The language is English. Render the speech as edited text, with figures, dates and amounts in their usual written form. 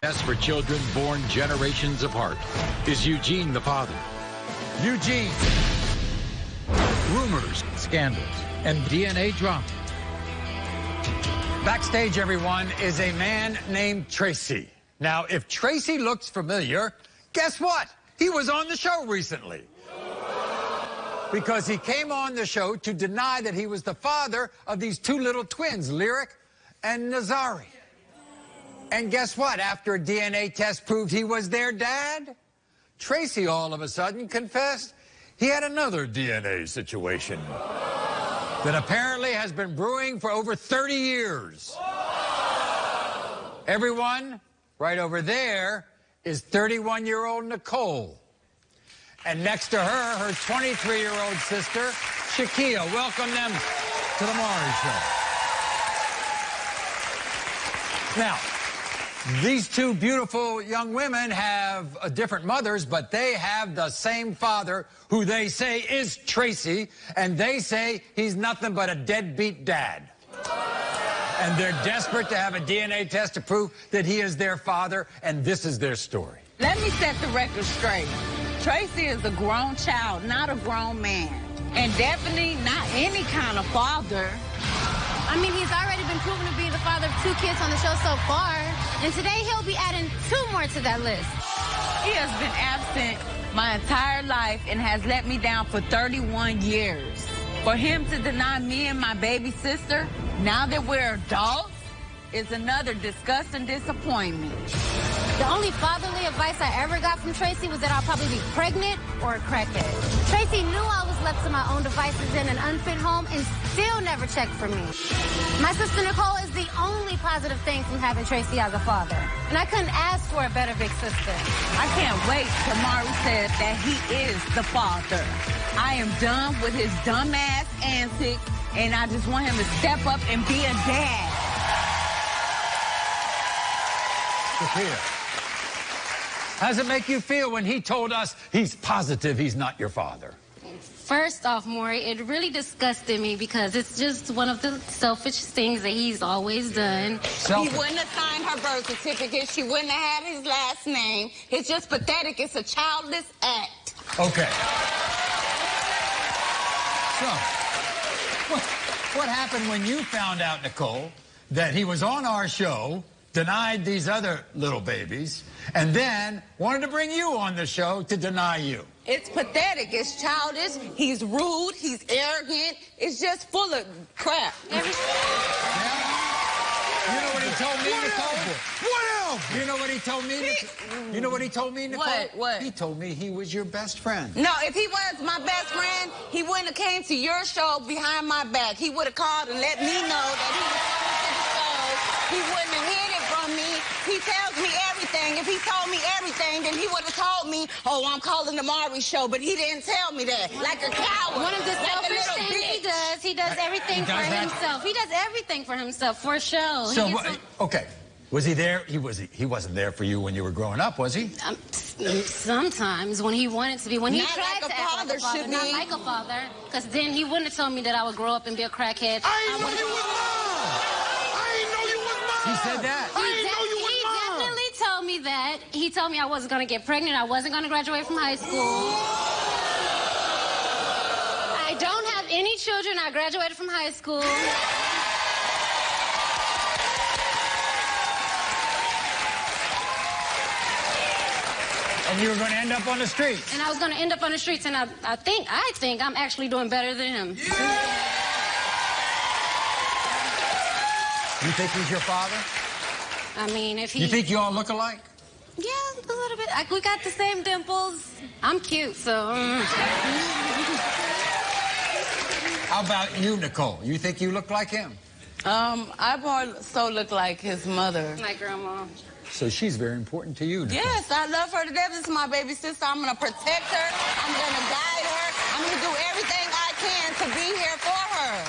As for children born generations apart, is Eugene the father? Eugene. Rumors, scandals, and DNA drama. Backstage, everyone, is a man named Tracy. Now, if Tracy looks familiar, guess what? He was on the show recently. Because he came on the show to deny that he was the father of these two little twins, Lyric and Nazari. And guess what? After a DNA test proved he was their dad, Tracy all of a sudden confessed he had another DNA situation that apparently has been brewing for over 30 years. Everyone, right over there is 31-year-old Nicole. And next to her, her 23-year-old sister, Shakia. Welcome them to the Maury Show. Now, these two beautiful young women have different mothers, but they have the same father, who they say is Tracy, and they say he's nothing but a deadbeat dad. And they're desperate to have a DNA test to prove that he is their father, and this is their story. Let me set the record straight. Tracy is a grown child, not a grown man. And definitely not any kind of father. I mean, he's already been proven to be the father of 2 kids on the show so far. And today he'll be adding 2 more to that list. He has been absent my entire life and has let me down for 31 years. For him to deny me and my baby sister, now that we're adults, is another disgusting disappointment. The only fatherly advice I ever got from Tracy was that I'll probably be pregnant or a crackhead. Tracy knew I was left to my own devices in an unfit home and still never checked for me. My sister Nicole is the only positive thing from having Tracy as a father. And I couldn't ask for a better big sister. I can't wait till Maury says that he is the father. I am done with his dumbass antics, and I just want him to step up and be a dad. Sophia, how does it make you feel when he told us he's positive he's not your father? First off, Maury, it really disgusted me because it's just one of the selfish things that he's always done. Selfish. He wouldn't have signed her birth certificate. She wouldn't have had his last name. It's just pathetic. It's a childless act. Okay. So, what happened when you found out, Nicole, that he was on our show, denied these other little babies, and then wanted to bring you on the show to deny you? It's pathetic. It's childish. He's rude. He's arrogant. It's just full of crap. Yeah. You know what he told me, Nicole? What else? You know what he told me? You know what he told me, Nicole? What? He told me he was your best friend. No, if he was my best friend, he wouldn't have came to your show behind my back. He would have called and let me know that he was coming to the show. He wouldn't have hid it from me. He tells me everything. If he told me everything, then he would have told me, oh, I'm calling the Maury show, but he didn't tell me that. Like a coward. One of the selfish things bitch. he does everything for himself. He does everything for himself, for show. So, okay. Was he there? He wasn't there for you when you were growing up, was he? Sometimes when he wanted to be, when he Not tried like to a act father like a father, should not be. like a father, because then he wouldn't have told me that I would grow up and be a crackhead. I ain't know you was mom. I ain't know you was mom. He said that. I ain't know you was He mom. definitely told me that. He told me I wasn't going to get pregnant. I wasn't going to graduate from high school. I don't have any children. I graduated from high school. And you were going to end up on the streets. And I was going to end up on the streets, and I think I'm actually doing better than him. You think he's your father? I mean, if he... You think you all look alike? Yeah, a little bit. Like, we got the same dimples. I'm cute, so... How about you, Nicole? You think you look like him? I more so look like his mother. My grandma. So she's very important to you, Nicole. Yes, I love her to death. This is my baby sister. I'm going to protect her. I'm going to guide her. I'm going to do everything I can to be here for her.